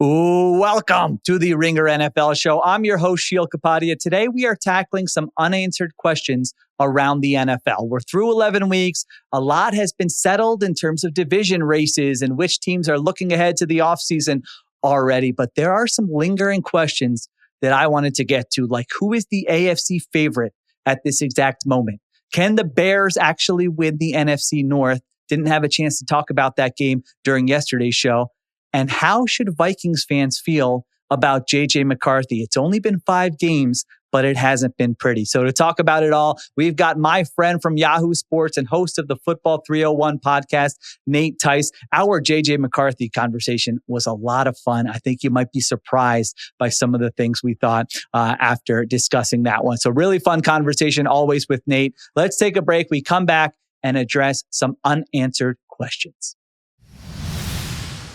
Ooh, welcome to the Ringer NFL show. I'm your host, Sheil Kapadia. Today, we are tackling some unanswered questions around the NFL. We're through 11 weeks. A lot has been settled in terms of division races and which teams are looking ahead to the offseason already. But there are some lingering questions that I wanted to get to, like who is the AFC favorite at this exact moment? Can the Bears actually win the NFC North? Didn't have a chance to talk about that game during yesterday's show. And how should Vikings fans feel about JJ McCarthy? It's only been 5 games, but it hasn't been pretty. So to talk about it all, we've got my friend from Yahoo Sports and host of the Football 301 podcast, Nate Tice. Our JJ McCarthy conversation was a lot of fun. I think you might be surprised by some of the things we thought after discussing that one. So really fun conversation always with Nate. Let's take a break. We come back and address some unanswered questions.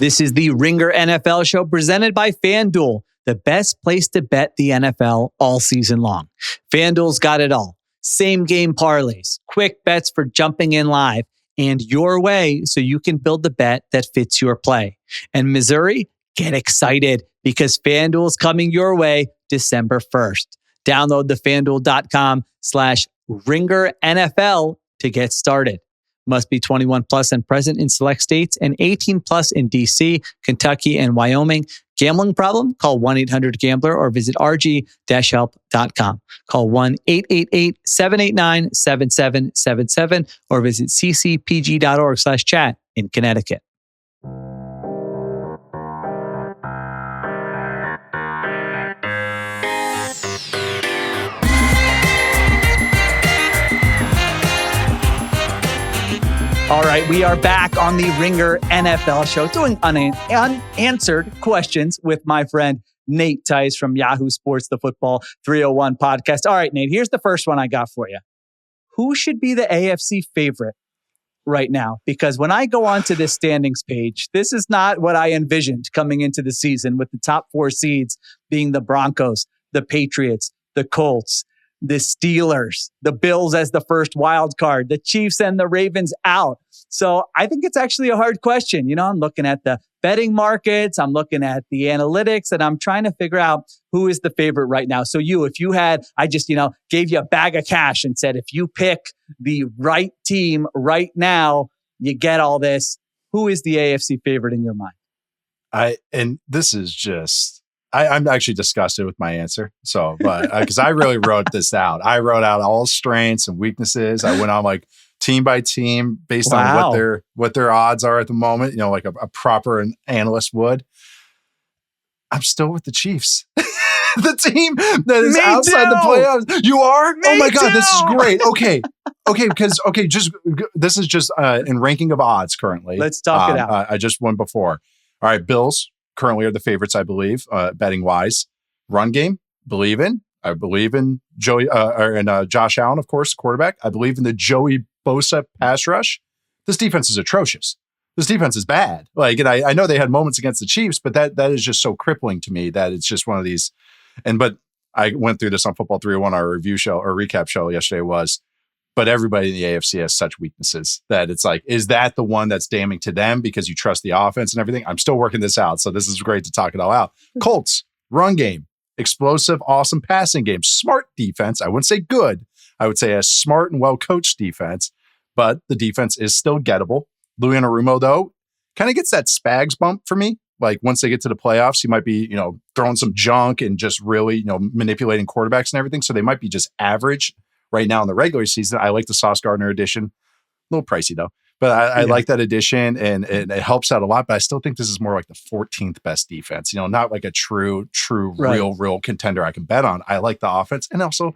This is the Ringer NFL show presented by FanDuel, the best place to bet the NFL all season long. FanDuel's got it all. Same game parlays, quick bets for jumping in live, and your way so you can build the bet that fits your play. And Missouri, get excited because FanDuel's coming your way December 1st. Download the FanDuel.com/Ringer NFL to get started. Must be 21 plus and present in select states and 18 plus in DC, Kentucky, and Wyoming. Gambling problem? Call 1-800-GAMBLER or visit rg-help.com. Call 1-888-789-7777 or visit ccpg.org/chat in Connecticut. All right, we are back on the Ringer NFL show doing unanswered questions with my friend Nate Tice from Yahoo Sports, the Football 301 podcast. All right, Nate, here's the first one I got for you. Who should be the AFC favorite right now? Because when I go onto this standings page, this is not what I envisioned coming into the season, with the top 4 seeds being the Broncos, the Patriots, the Colts, the Steelers, the Bills as the first wild card, the Chiefs and the Ravens out. So I think it's actually a hard question. You know, I'm looking at the betting markets, I'm looking at the analytics, and I'm trying to figure out who is the favorite right now. So if you had, I just, gave you a bag of cash and said, if you pick the right team right now, you get all this. Who is the AFC favorite in your mind? I'm actually disgusted with my answer. So, but because I really wrote this out, I wrote out all strengths and weaknesses. I went on like team by team based on what their odds are at the moment. Like a proper analyst would. I'm still with the Chiefs, the team that is outside the playoffs. You are? Oh my God, this is great. Okay, this is just in ranking of odds currently. Let's talk it out. I just won before. All right, Bills currently are the favorites, I believe, betting wise. Run game, believe in. I believe in Joey and Josh Allen, of course, quarterback. I believe in the Joey Bosa pass rush. This defense is atrocious. This defense is bad. And I know they had moments against the Chiefs, but that is just so crippling to me that it's just one of these. But I went through this on Football 301, our review show or recap show yesterday but everybody in the AFC has such weaknesses that it's like, is that the one that's damning to them because you trust the offense and everything? I'm still working this out. So this is great to talk it all out. Colts, run game, explosive, awesome passing game, smart defense. I wouldn't say good. I would say a smart and well-coached defense, but the defense is still gettable. Louis Anarumo, though, kind of gets that Spags bump for me. Like once they get to the playoffs, he might be, throwing some junk and just really, manipulating quarterbacks and everything. So they might be just average right now in the regular season. I like the Sauce Gardner edition. A little pricey though, but I like that edition and it helps out a lot. But I still think this is more like the 14th best defense, not like a true, real contender I can bet on. I like the offense. And also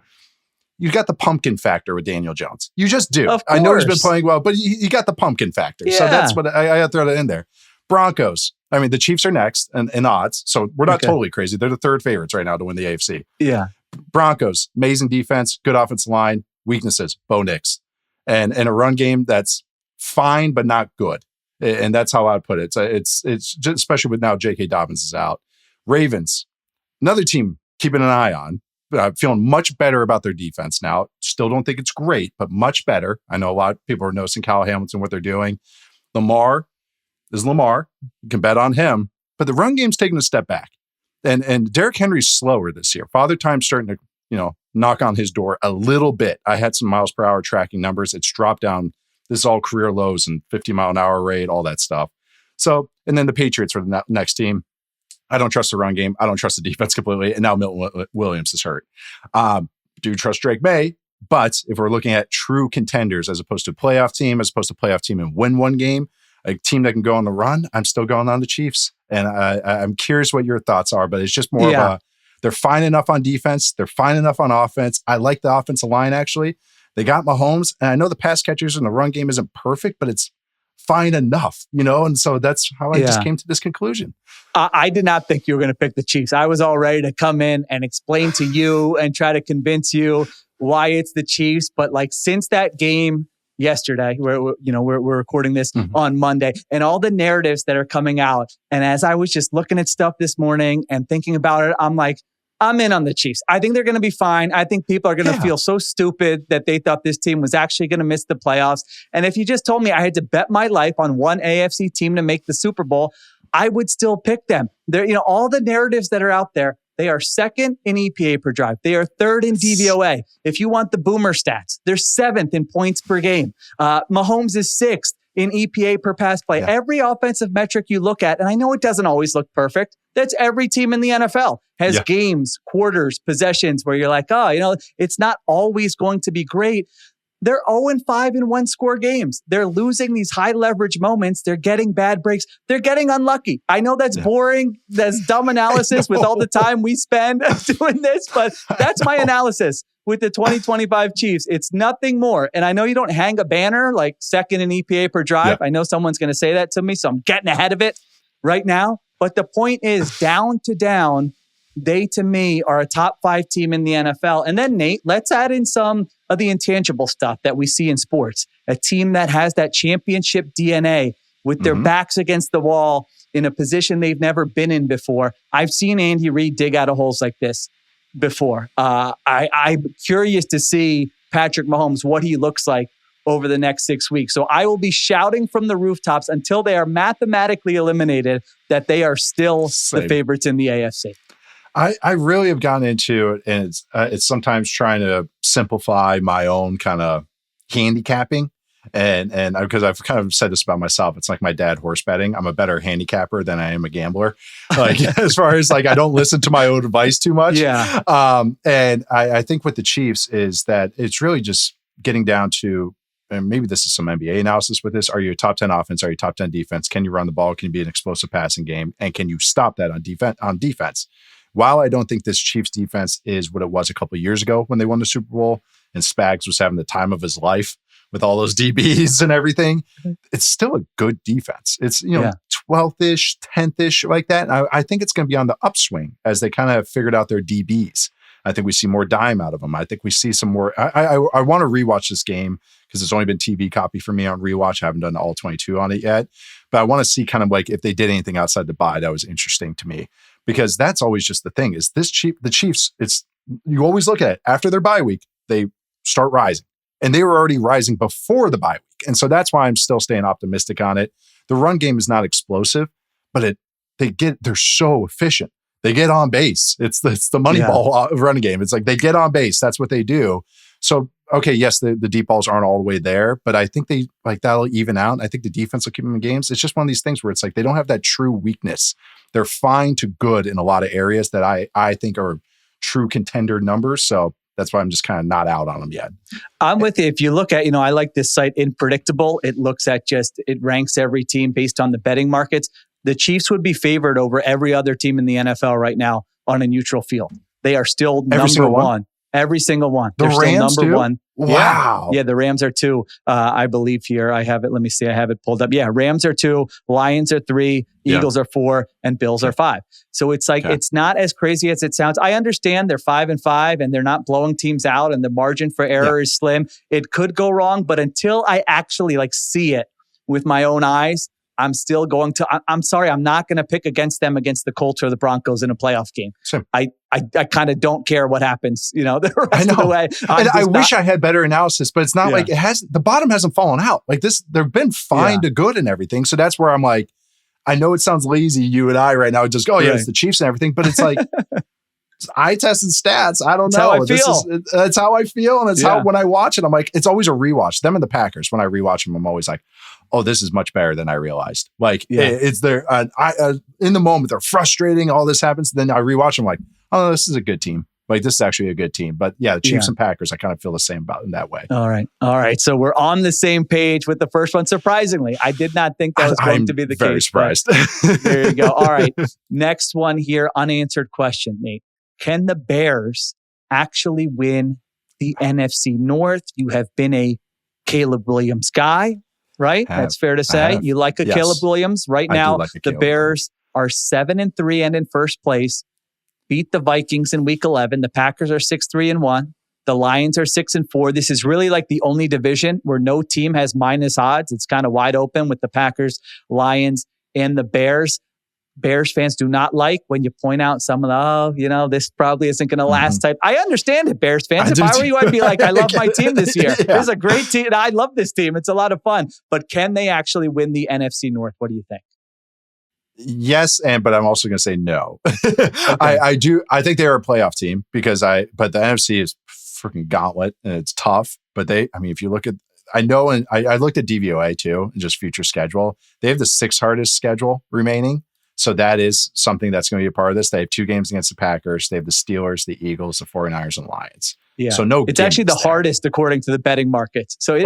you got the pumpkin factor with Daniel Jones. You just do. I know he's been playing well, but you got the pumpkin factor. Yeah. So that's what I got to throw that in there. Broncos. I mean, the Chiefs are next in odds. So we're not totally crazy. They're the 3rd favorites right now to win the AFC. Yeah. Broncos, amazing defense, good offensive line, weaknesses, Bo Nix. And a run game that's fine, but not good. And that's how I would put it. It's just, especially with now J.K. Dobbins is out. Ravens, another team keeping an eye on. Feeling much better about their defense now. Still don't think it's great, but much better. I know a lot of people are noticing Kyle Hamilton, what they're doing. Lamar is Lamar. You can bet on him. but the run game's taking a step back. And Derrick Henry's slower this year. Father Time's starting to, knock on his door a little bit. I had some miles per hour tracking numbers. It's dropped down. This is all career lows and 50-mile-an-hour rate, all that stuff. So, and then the Patriots are the next team. I don't trust the run game. I don't trust the defense completely. And now Milton Williams is hurt. Do trust Drake May. But if we're looking at true contenders as opposed to a playoff team, as opposed to playoff team and win one game, a team that can go on the run, I'm still going on the Chiefs. And I'm curious what your thoughts are, but it's just more of they're fine enough on defense. They're fine enough on offense. I like the offensive line, actually. They got Mahomes, and I know the pass catchers in the run game isn't perfect, but it's fine enough, and so that's how I just came to this conclusion. I did not think you were going to pick the Chiefs. I was all ready to come in and explain to you and try to convince you why it's the Chiefs. But since that game yesterday, we're recording this on Monday, and all the narratives that are coming out, and as I was just looking at stuff this morning and thinking about it, I'm like, I'm in on the Chiefs. I think they're going to be fine. I think people are going to feel so stupid that they thought this team was actually going to miss the playoffs. And if you just told me I had to bet my life on one AFC team to make the Super Bowl, I would still pick them. They're, all the narratives that are out there, they are second in EPA per drive. They are third in DVOA. If you want the boomer stats, they're seventh in points per game. Mahomes is sixth in EPA per pass play. Every offensive metric you look at, and I know it doesn't always look perfect. That's every team in the NFL has games, quarters, possessions where you're like, it's not always going to be great. They're 0-5 in one-score games. They're losing these high-leverage moments. They're getting bad breaks. They're getting unlucky. I know that's boring. That's dumb analysis with all the time we spend doing this, but that's my analysis with the 2025 Chiefs. It's nothing more. And I know you don't hang a banner like second in EPA per drive. I know someone's going to say that to me, so I'm getting ahead of it right now. But the point is, down to down, they, to me, are a top 5 team in the NFL. And then, Nate, let's add in some of the intangible stuff that we see in sports. A team that has that championship DNA with their backs against the wall in a position they've never been in before. I've seen Andy Reid dig out of holes like this before. I'm curious to see Patrick Mahomes, what he looks like over the next 6 weeks. So I will be shouting from the rooftops until they are mathematically eliminated that they are still the favorites in the AFC. I really have gotten into it, and it's sometimes trying to simplify my own kind of handicapping, and because I've kind of said this about myself, it's like my dad horse betting. I'm a better handicapper than I am a gambler. As far as I don't listen to my own advice too much. And I think with the Chiefs is that it's really just getting down to, and maybe this is some NBA analysis with this. Are you a top 10 offense? Are you top 10 defense? Can you run the ball? Can you be an explosive passing game? And can you stop that on defense? While I don't think this Chiefs defense is what it was a couple of years ago when they won the Super Bowl and Spags was having the time of his life with all those DBs and everything, it's still a good defense. It's, 12th-ish, 10th-ish like that. And I think it's going to be on the upswing as they kind of figured out their DBs. I think we see more dime out of them. I think we see some more. I want to rewatch this game because it's only been TV copy for me on rewatch. I haven't done all 22 on it yet. But I want to see kind of if they did anything outside the bye that was interesting to me. Because that's always just the thing is the Chiefs, you always look at it after their bye week, they start rising, and they were already rising before the bye week. And so that's why I'm still staying optimistic on it. The run game is not explosive, but they're so efficient. They get on base. It's the money ball running game. It's they get on base. That's what they do. So, okay, yes, the deep balls aren't all the way there, but I think they that'll even out. I think the defense will keep them in games. It's just one of these things where it's they don't have that true weakness. They're fine to good in a lot of areas that I think are true contender numbers. So that's why I'm just kind of not out on them yet. I'm with you. If you look at, I like this site Unpredictable. It looks at it ranks every team based on the betting markets. The Chiefs would be favored over every other team in the NFL right now on a neutral field. They are still number one. Every single one. The They're Rams still number one. Wow. Yeah, the Rams are 2. I believe here. I have it. Let me see. I have it pulled up. Yeah, Rams are 2. Lions are 3. Eagles are 4. And Bills are 5. So it's it's not as crazy as it sounds. I understand they're 5-5 and they're not blowing teams out and the margin for error is slim. It could go wrong, but until I actually see it with my own eyes, I'm still going to, I'm sorry, I'm not going to pick against them against the Colts or the Broncos in a playoff game. Same. I kind of don't care what happens, the rest of the way. I wish I had better analysis, but it's not the bottom hasn't fallen out. They've been fine to good and everything. So that's where I'm I know it sounds lazy, you and I right now, just go, oh yeah, it's the Chiefs and everything, but it's like, eye test and stats. I don't know. That's how I feel. And it's how, when I watch it, I'm like, it's always a rewatch. Them and the Packers, when I rewatch them, I'm always like, oh, this is much better than I realized. Like it's there. In the moment, they're frustrating. All this happens. Then I rewatch them like, oh, this is a good team. Like this is actually a good team. But yeah, the Chiefs and Packers, I kind of feel the same about in that way. All right. So we're on the same page with the first one. Surprisingly, I did not think that was going to be the case. Very surprised. There you go. All right. Next one here, unanswered question, Nate. Can the Bears actually win the NFC North? You have been a Caleb Williams guy, right? That's fair to say. You like Caleb Williams. Right now, the Bears are 7-3 and in first place. Beat the Vikings in week 11. The Packers are 6-3-1. The Lions are 6-4. This is really like the only division where no team has minus odds. It's kind of wide open with the Packers, Lions, and the Bears. Bears fans do not like when you point out some of the, this probably isn't going to last type. I understand it, Bears fans. If I were you, I'd be like, I love my team this year. This is a great team. I love this team. It's a lot of fun. But can they actually win the NFC North? What do you think? Yes, but I'm also going to say no. I do. I think they're a playoff team but the NFC is freaking gauntlet and it's tough. But if you look at, I know, and I looked at DVOA too, and just future schedule. They have the 6th hardest schedule remaining. So that is something that's going to be a part of this. They have 2 games against the Packers. They have the Steelers, the Eagles, the 49ers, and Lions. Yeah. So it's actually the hardest according to the betting markets. So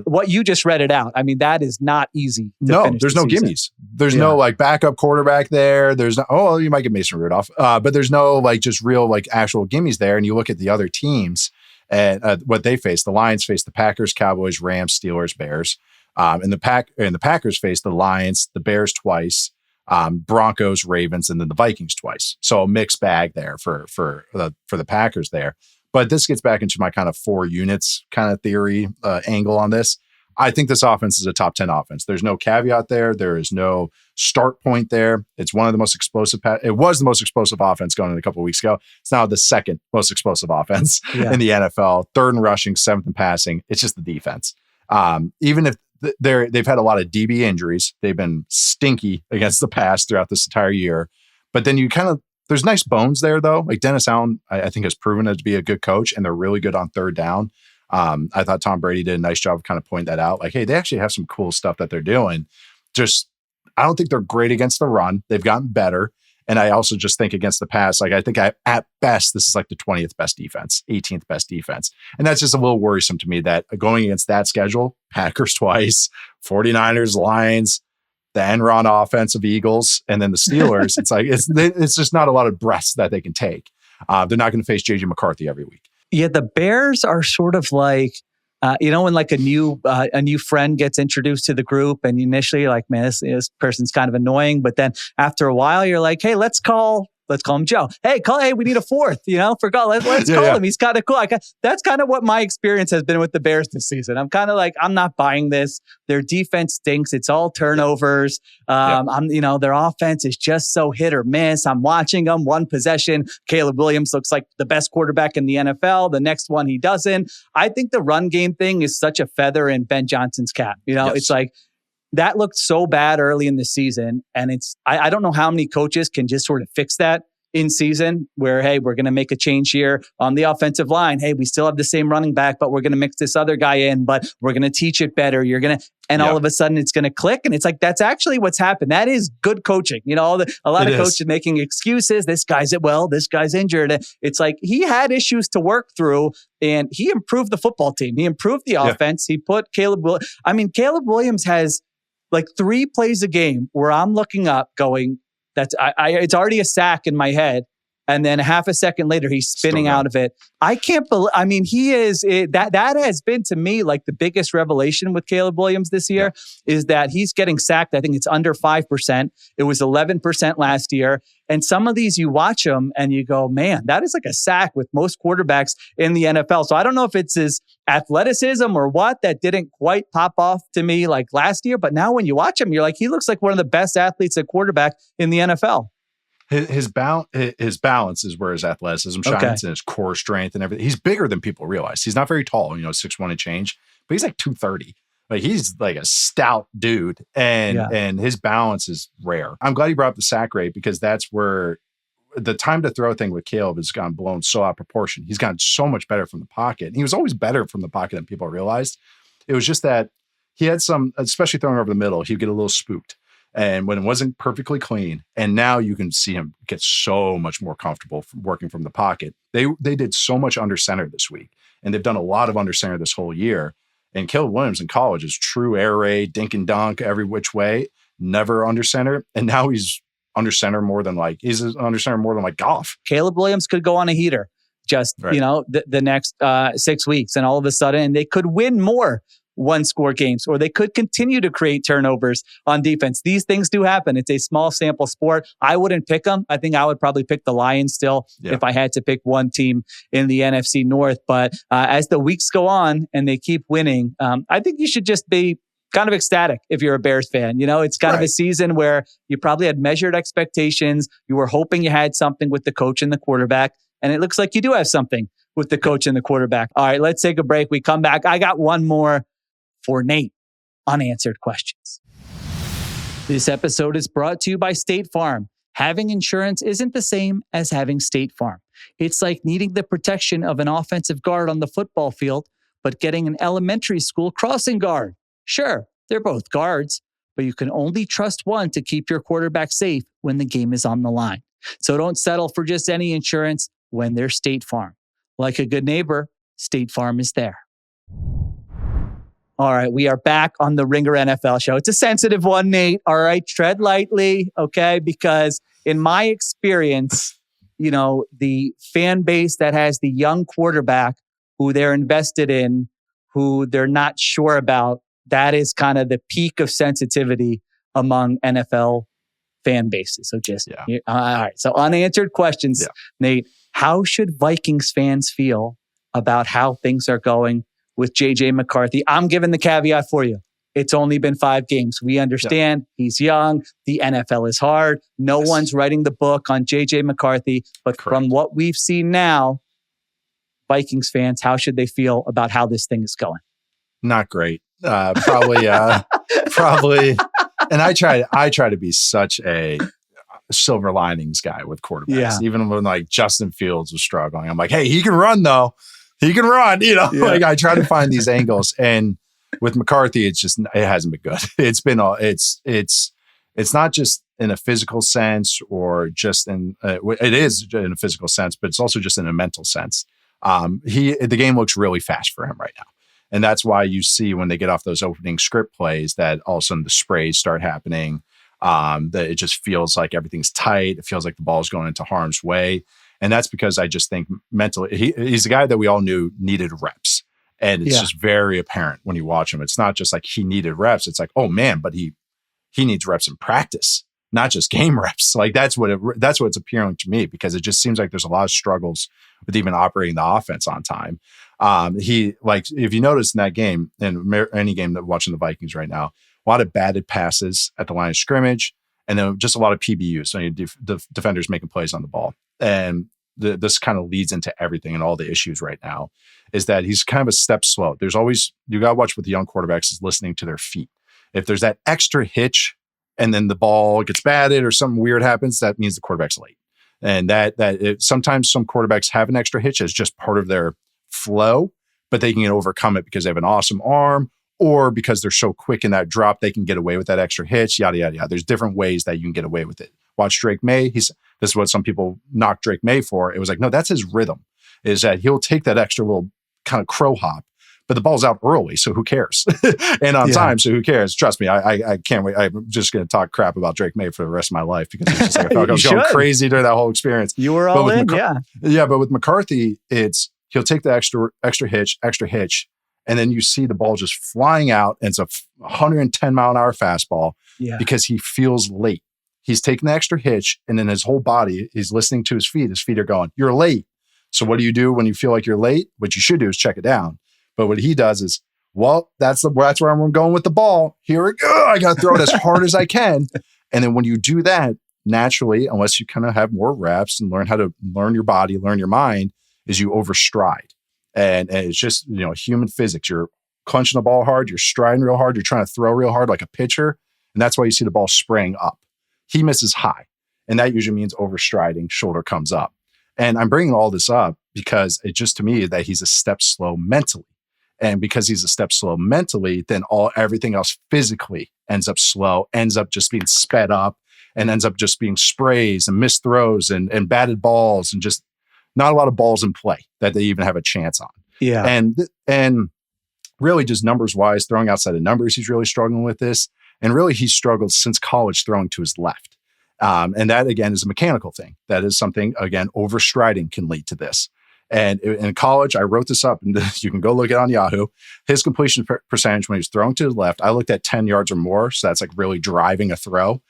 what you just read it out. That is not easy. There's no gimmies. There's no like backup quarterback there. There's no, you might get Mason Rudolph, but there's no like just real like actual gimmies there. And you look at the other teams and what they face. The Lions face the Packers, Cowboys, Rams, Steelers, Bears, and the Packers face the Lions, the Bears twice. Broncos, Ravens, and then the Vikings twice. So a mixed bag there for the Packers there. But this gets back into my kind of 4 units kind of theory angle on this. I think this offense is a top 10 offense. There's no caveat there. There is no start point there. It's one of the most explosive. It was the most explosive offense going in a couple of weeks ago. It's now the 2nd most explosive offense in the NFL. 3rd in rushing, 7th in passing. It's just the defense. Even if they've had a lot of DB injuries. They've been stinky against the pass throughout this entire year. But then there's nice bones there though. Like Dennis Allen, I think has proven to be a good coach and they're really good on 3rd down. I thought Tom Brady did a nice job of kind of pointing that out. Like, hey, they actually have some cool stuff that they're doing. I don't think they're great against the run. They've gotten better. And I also just think against the pass, like I think at best, this is like the 20th best defense, 18th best defense. And that's just a little worrisome to me that going against that schedule, Packers twice, 49ers, Lions, the Enron offensive Eagles, and then the Steelers, it's like, it's just not a lot of breaths that they can take. They're not going to face JJ McCarthy every week. Yeah, the Bears are sort of like, when like a new friend gets introduced to the group and initially you're like, man, this person's kind of annoying. But then after a while, you're like, hey, let's call him Joe. Hey, we need a 4th, let's call him. He's kind of cool. That's kind of what my experience has been with the Bears this season. I'm kind of like, I'm not buying this. Their defense stinks. It's all turnovers. Their offense is just so hit or miss. I'm watching them one possession. Caleb Williams looks like the best quarterback in the NFL. The next one, he doesn't. I think the run game thing is such a feather in Ben Johnson's cap. It's like, that looked so bad early in the season. And I don't know how many coaches can just sort of fix that in season where, hey, we're going to make a change here on the offensive line. Hey, we still have the same running back, but we're going to mix this other guy in, but we're going to teach it better. All of a sudden it's going to click. And it's like, that's actually what's happened. That is good coaching. A lot of coaches making excuses. This guy's injured. It's like he had issues to work through and he improved the football team. He improved the offense. He put Caleb Williams has like 3 plays a game where I'm looking up going, it's already a sack in my head. And then half a second later, he's spinning out of it. I can't believe, he is, that has been to me like the biggest revelation with Caleb Williams this year is that he's getting sacked. I think it's under 5%. It was 11% last year. And some of these you watch them and you go, man, that is like a sack with most quarterbacks in the NFL. So I don't know if it's his athleticism or what that didn't quite pop off to me like last year. But now when you watch him, you're like, he looks like one of the best athletes at quarterback in the NFL. His balance is where his athleticism shines and his core strength and everything. He's bigger than people realize. He's not very tall, 6'1" and change, but he's like 230. Like he's like a stout dude, and his balance is rare. I'm glad you brought up the sack rate because that's where the time to throw thing with Caleb has gone blown so out of proportion. He's gotten so much better from the pocket. He was always better from the pocket than people realized. It was just that he had some, especially throwing over the middle, he'd get a little spooked. And when it wasn't perfectly clean, and now you can see him get so much more comfortable working from the pocket. They did so much under center this week, and they've done a lot of under center this whole year. And Caleb Williams in college is true air raid, dink and dunk every which way, never under center. And now he's under center more than like golf. Caleb Williams could go on a heater just, the next 6 weeks, and all of a sudden they could win more one-score games, or they could continue to create turnovers on defense. These things do happen. It's a small sample sport. I wouldn't pick them. I think I would probably pick the Lions still if I had to pick one team in the NFC North. But as the weeks go on and they keep winning, I think you should just be kind of ecstatic if you're a Bears fan. It's kind of a season where you probably had measured expectations. You were hoping you had something with the coach and the quarterback, and it looks like you do have something with the coach and the quarterback. All right, let's take a break. We come back. I got one more for Nate. Unanswered questions. This episode is brought to you by State Farm. Having insurance isn't the same as having State Farm. It's like needing the protection of an offensive guard on the football field, but getting an elementary school crossing guard. Sure, they're both guards, but you can only trust one to keep your quarterback safe when the game is on the line. So don't settle for just any insurance when there's State Farm. Like a good neighbor, State Farm is there. All right, we are back on the Ringer NFL show. It's a sensitive one, Nate. All right, tread lightly, okay? Because in my experience, the fan base that has the young quarterback who they're invested in, who they're not sure about, that is kind of the peak of sensitivity among NFL fan bases. So all right. So unanswered questions, Nate. How should Vikings fans feel about how things are going with JJ McCarthy? I'm giving the caveat for you. It's only been 5 games. We understand he's young. The NFL is hard. No one's writing the book on JJ McCarthy. But from what we've seen now, Vikings fans, how should they feel about how this thing is going? Not great. Probably. And I try to be such a silver linings guy with quarterbacks. Yeah. Even when like Justin Fields was struggling, I'm like, hey, he can run though. He can run, like I try to find these angles. And with McCarthy, it hasn't been good. It's been it's not just in a physical sense or just it is in a physical sense, but it's also just in a mental sense. The game looks really fast for him right now. And that's why you see when they get off those opening script plays that all of a sudden the sprays start happening, that it just feels like everything's tight. It feels like the ball's going into harm's way. And that's because I just think mentally, he's a guy that we all knew needed reps. And it's just very apparent when you watch him. It's not just like he needed reps. It's like, oh man, but he needs reps in practice, not just game reps. Like that's what's appealing to me, because it just seems like there's a lot of struggles with even operating the offense on time. If you notice in that game, and any game that we're watching the Vikings right now, a lot of batted passes at the line of scrimmage, and then just a lot of PBUs. So the defenders making plays on the ball. And this kind of leads into everything and all the issues right now is that he's kind of a step slow. There's always, you got to watch with the young quarterbacks is listening to their feet. If there's that extra hitch and then the ball gets batted or something weird happens, that means the quarterback's late. And sometimes some quarterbacks have an extra hitch as just part of their flow, but they can overcome it because they have an awesome arm, or because they're so quick in that drop, they can get away with that extra hitch, yada, yada, yada. There's different ways that you can get away with it. Watch Drake May. This is what some people knock Drake May for. It was like, no, that's his rhythm, is that he'll take that extra little kind of crow hop, but the ball's out early, so who cares? And on time, so who cares? Trust me, I can't wait. I'm just going to talk crap about Drake May for the rest of my life, because it's just like I felt like I was going crazy during that whole experience. You were all in, Yeah, but with McCarthy, he'll take the extra hitch, and then you see the ball just flying out, and it's a 110 mile an hour fastball because he feels late. He's taking the extra hitch, and then his whole body, he's listening to his feet. His feet are going, you're late. So what do you do when you feel like you're late? What you should do is check it down. But what he does is, well, that's where I'm going with the ball. Here we go. I got to throw it as hard as I can. And then when you do that, naturally, unless you kind of have more reps and learn how to learn your body, learn your mind, is you overstride. And it's just, human physics. Your clenching the ball hard, you're striding real hard, you're trying to throw real hard like a pitcher. And that's why you see the ball spraying up. He misses high. And that usually means overstriding, shoulder comes up. And I'm bringing all this up because it just to me that he's a step slow mentally. And because he's a step slow mentally, then everything else physically ends up slow, ends up just being sped up, and ends up just being sprays and missed throws and batted balls and just not a lot of balls in play that they even have a chance on. Yeah. And really just numbers wise, throwing outside of numbers, he's really struggling with this. And really he's struggled since college throwing to his left. And that again is a mechanical thing. That is something, again, overstriding can lead to this. And in college, I wrote this up and you can go look it on Yahoo. His completion percentage when he was throwing to his left, I looked at 10 yards or more. So that's like really driving a throw.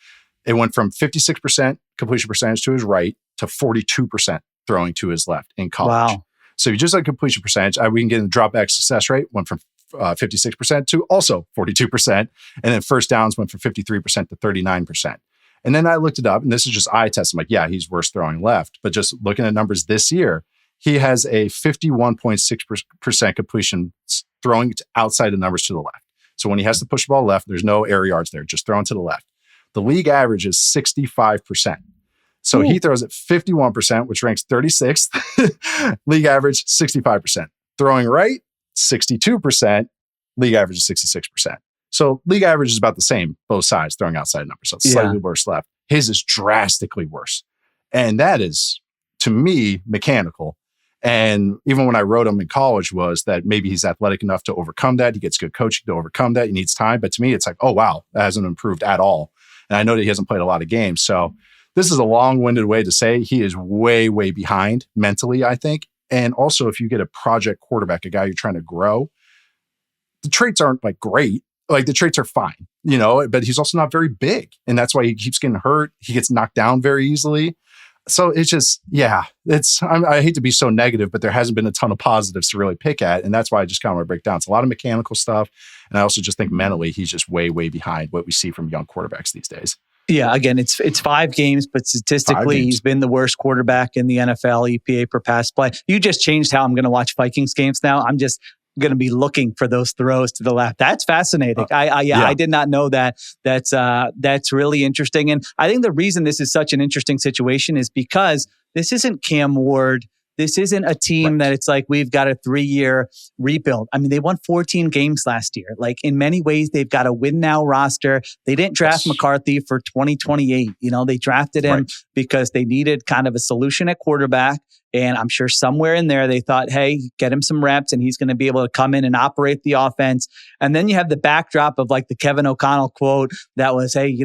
It went from 56% completion percentage to his right to 42% throwing to his left in college. Wow. So you just like completion percentage, we can get a drop back success rate, went from 56% to also 42%. And then first downs went from 53% to 39%. And then I looked it up, and this is just eye test. I'm like, yeah, he's worse throwing left. But just looking at numbers this year, he has a 51.6% completion throwing outside the numbers to the left. So when he has to push the ball left, there's no air yards there, just throwing to the left. The league average is 65%. So he throws at 51%, which ranks 36th. League average, 65%. Throwing right, 62%. League average is 66%. So league average is about the same, both sides, throwing outside numbers. So it's slightly worse left. His is drastically worse. And that is, to me, mechanical. And even when I wrote him in college was that maybe he's athletic enough to overcome that. He gets good coaching to overcome that. He needs time. But to me, it's like, oh, wow, that hasn't improved at all. And I know that he hasn't played a lot of games. So this is a long-winded way to say he is way, way behind mentally, I think. And also, if you get a project quarterback, a guy you're trying to grow, the traits aren't like great. Like the traits are fine, but he's also not very big. And that's why he keeps getting hurt. He gets knocked down very easily. So it's just, I hate to be so negative, but there hasn't been a ton of positives to really pick at. And that's why I just kind of want to break down. It's a lot of mechanical stuff. And I also just think mentally, he's just way, way behind what we see from young quarterbacks these days. Yeah, again, it's 5 games, but statistically, he's been the worst quarterback in the NFL, EPA per pass play. You just changed how I'm going to watch Vikings games now. I'm just going to be looking for those throws to the left. That's fascinating. I did not know that. That's really interesting. And I think the reason this is such an interesting situation is because this isn't Cam Ward. This isn't a team that it's like, we've got a 3-year rebuild. I mean, they won 14 games last year. Like in many ways, they've got a win now roster. They didn't draft McCarthy for 2028. They drafted him because they needed kind of a solution at quarterback. And I'm sure somewhere in there, they thought, hey, get him some reps and he's going to be able to come in and operate the offense. And then you have the backdrop of like the Kevin O'Connell quote that was, hey,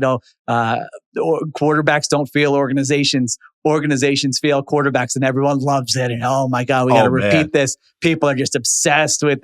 quarterbacks don't fail organizations. Organizations fail quarterbacks, and everyone loves it. And oh my God, we got to repeat this. People are just obsessed with,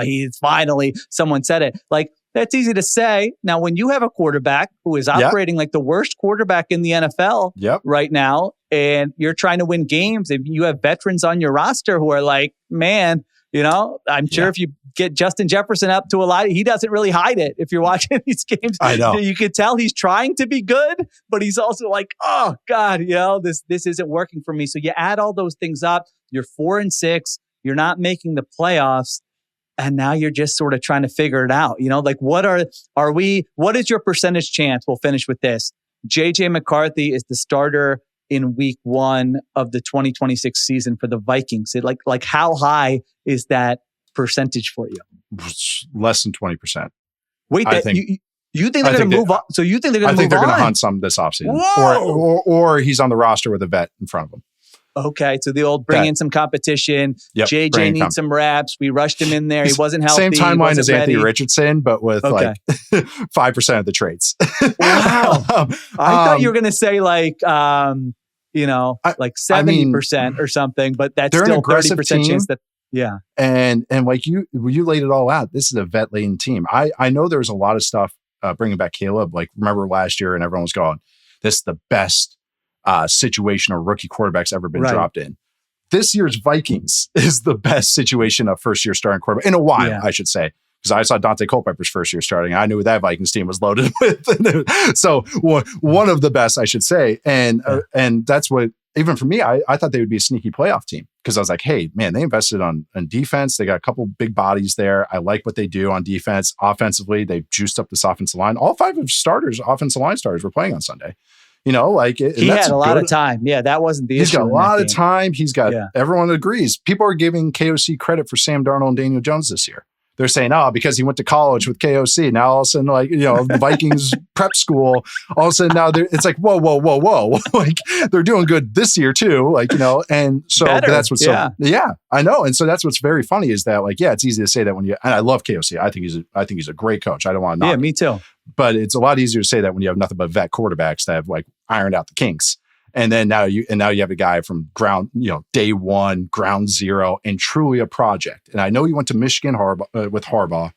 he's finally, someone said it. Like, that's easy to say. Now, when you have a quarterback who is operating like the worst quarterback in the NFL right now, and you're trying to win games, if you have veterans on your roster who are like, man, I'm sure if you get Justin Jefferson up to a lot, he doesn't really hide it. If you're watching these games, I know you could tell he's trying to be good, but he's also like, oh God, this isn't working for me. So you add all those things up. You're 4-6. You're not making the playoffs. And now you're just sort of trying to figure it out. Like what is your percentage chance? We'll finish with this. JJ McCarthy is the starter in week 1 of the 2026 season for the Vikings. Like how high is that percentage for you? Less than 20%. Wait, you think they're going to move on? So you think they're going to move on? I think they're going to hunt some this offseason. Or he's on the roster with a vet in front of him. Okay, so the old bring in some competition. JJ needs some reps. We rushed him in there. He wasn't healthy. Same timeline as Anthony Richardson, but with like 5% of the traits. Wow. I thought you were going to say like, like 70% or something, but that's still 30% chance that, And like you laid it all out. This is a vet-laden team. I know there was a lot of stuff bringing back Caleb. Like remember last year and everyone was going, this is the best situation a rookie quarterback's ever been dropped in. This year's Vikings is the best situation of first-year starting quarterback in a while, I should say. Because I saw Dante Culpepper's first year starting. I knew that Vikings team was loaded with. So one of the best, I should say. And that's what even for me, I thought they would be a sneaky playoff team because I was like, hey, man, they invested on defense. They got a couple big bodies there. I like what they do on defense. Offensively, they juiced up this offensive line. All 5 of offensive line starters were playing on Sunday. You know, like he had a lot of time. Yeah, that wasn't the issue. He's got a lot of time. He's got, everyone agrees. People are giving KOC credit for Sam Darnold and Daniel Jones this year. They're saying, because he went to college with KOC. Now all of a sudden, like, the Vikings prep school, all of a sudden now it's like, whoa. Like they're doing good this year too. Like, and so that's what's I know. And so that's what's very funny is that like, it's easy to say that and I love KOC. I think he's a great coach. I don't want to knock him. Me too. But it's a lot easier to say that when you have nothing but vet quarterbacks that have like ironed out the kinks. And then now you have a guy from day one, ground zero, and truly a project. And I know he went to Michigan with Harbaugh.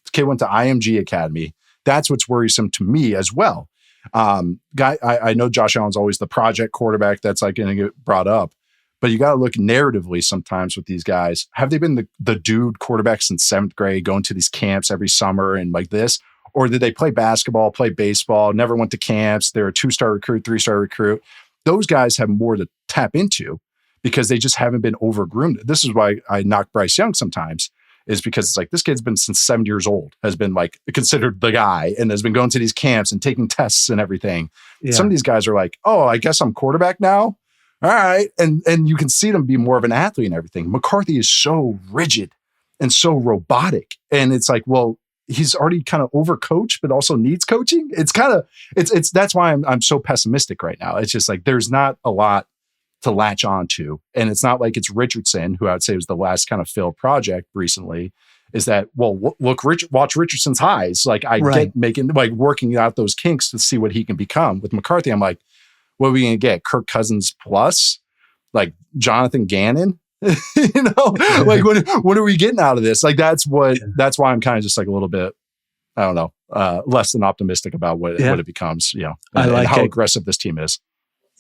This kid went to IMG Academy. That's what's worrisome to me as well. I know Josh Allen's always the project quarterback that's like going to get brought up, but you got to look narratively sometimes with these guys. Have they been the dude quarterback since 7th grade, going to these camps every summer and like this? Or did they play basketball, play baseball, never went to camps? They're a 2-star recruit, 3-star recruit. Those guys have more to tap into because they just haven't been over-groomed. This is why I knock Bryce Young sometimes, is because it's like this kid's been since 7 years old, has been like considered the guy and has been going to these camps and taking tests and everything. Yeah. Some of these guys are like, I guess I'm quarterback now. All right. And you can see them be more of an athlete and everything. McCarthy is so rigid and so robotic. And it's like, well, he's already kind of overcoached, but also needs coaching. It's that's why I'm so pessimistic right now. It's just like, there's not a lot to latch on to. And it's not like it's Richardson, who I would say was the last kind of failed project recently, is that, well, look, watch Richardson's highs. Like get making, like working out those kinks to see what he can become. With McCarthy, I'm like, what are we going to get? Kirk Cousins plus like Jonathan Gannon? Like what are we getting out of this? Like that's why I'm kind of just like a little bit, I don't know, less than optimistic about what it becomes, and how aggressive this team is.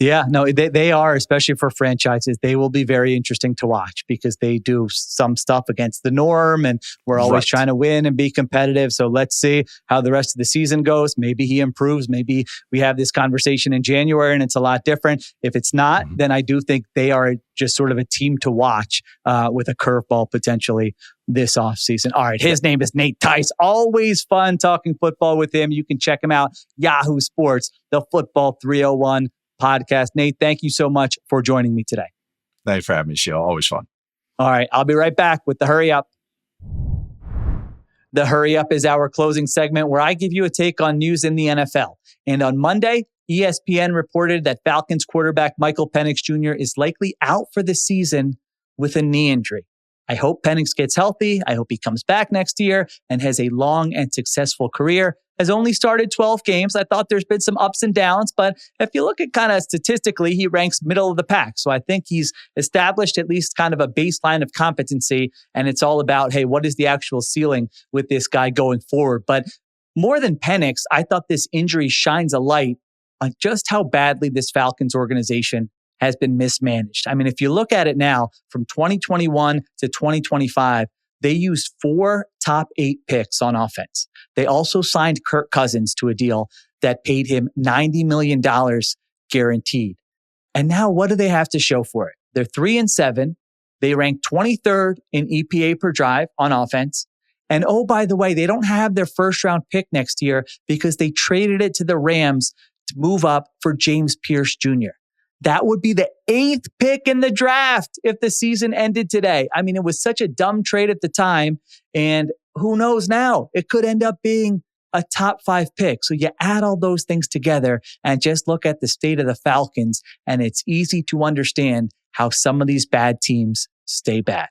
Yeah, no, they are, especially for franchises. They will be very interesting to watch because they do some stuff against the norm and we're always trying to win and be competitive. So let's see how the rest of the season goes. Maybe he improves. Maybe we have this conversation in January and it's a lot different. If it's not, then I do think they are just sort of a team to watch with a curveball potentially this offseason. All right. His name is Nate Tice. Always fun talking football with him. You can check him out. Yahoo Sports, the Football 301 podcast. Nate, thank you so much for joining me today. Thanks for having me, Sheil. Always fun. All right. I'll be right back with the Hurry Up. The Hurry Up is our closing segment where I give you a take on news in the NFL. And on Monday, ESPN reported that Falcons quarterback Michael Penix Jr. is likely out for the season with a knee injury. I hope Penix gets healthy. I hope he comes back next year and has a long and successful career. Has only started 12 games. I thought there's been some ups and downs, but if you look at kind of statistically, he ranks middle of the pack. So I think he's established at least kind of a baseline of competency. And it's all about, hey, what is the actual ceiling with this guy going forward? But more than Penix, I thought this injury shines a light on just how badly this Falcons organization has been mismanaged. I mean, if you look at it now from 2021 to 2025, they used 4 top 8 picks on offense. They also signed Kirk Cousins to a deal that paid him $90 million guaranteed. And now what do they have to show for it? They're 3-7. They rank 23rd in EPA per drive on offense. And oh, by the way, they don't have their first round pick next year because they traded it to the Rams to move up for James Pierce Jr. That would be the 8th pick in the draft if the season ended today. I mean, it was such a dumb trade at the time. And who knows now? It could end up being a top 5 pick. So you add all those things together and just look at the state of the Falcons. And it's easy to understand how some of these bad teams stay bad.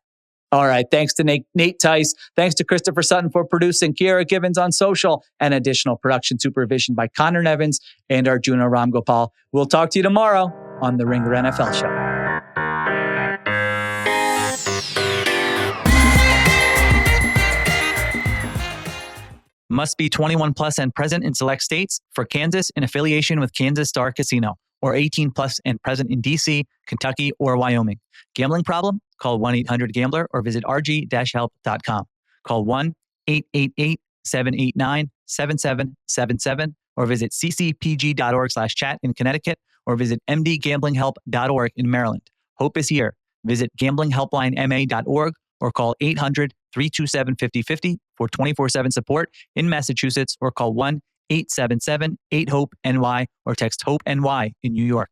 All right. Thanks to Nate Tice. Thanks to Christopher Sutton for producing, Kiera Givens on social, and additional production supervision by Conor Nevins and Arjuna Ramgopowell. We'll talk to you tomorrow on the Ringer NFL Show. Must be 21 plus and present in select states. For Kansas, in affiliation with Kansas Star Casino, or 18 plus and present in DC, Kentucky, or Wyoming. Gambling problem? Call 1-800-GAMBLER or visit rg-help.com. Call 1-888-789-7777 or visit ccpg.org/chat in Connecticut or visit mdgamblinghelp.org in Maryland. Hope is here. Visit gamblinghelplinema.org or call 800-327-5050 for 24/7 support in Massachusetts, or call 1-877-8-HOPE-NY or text HOPE-NY in New York.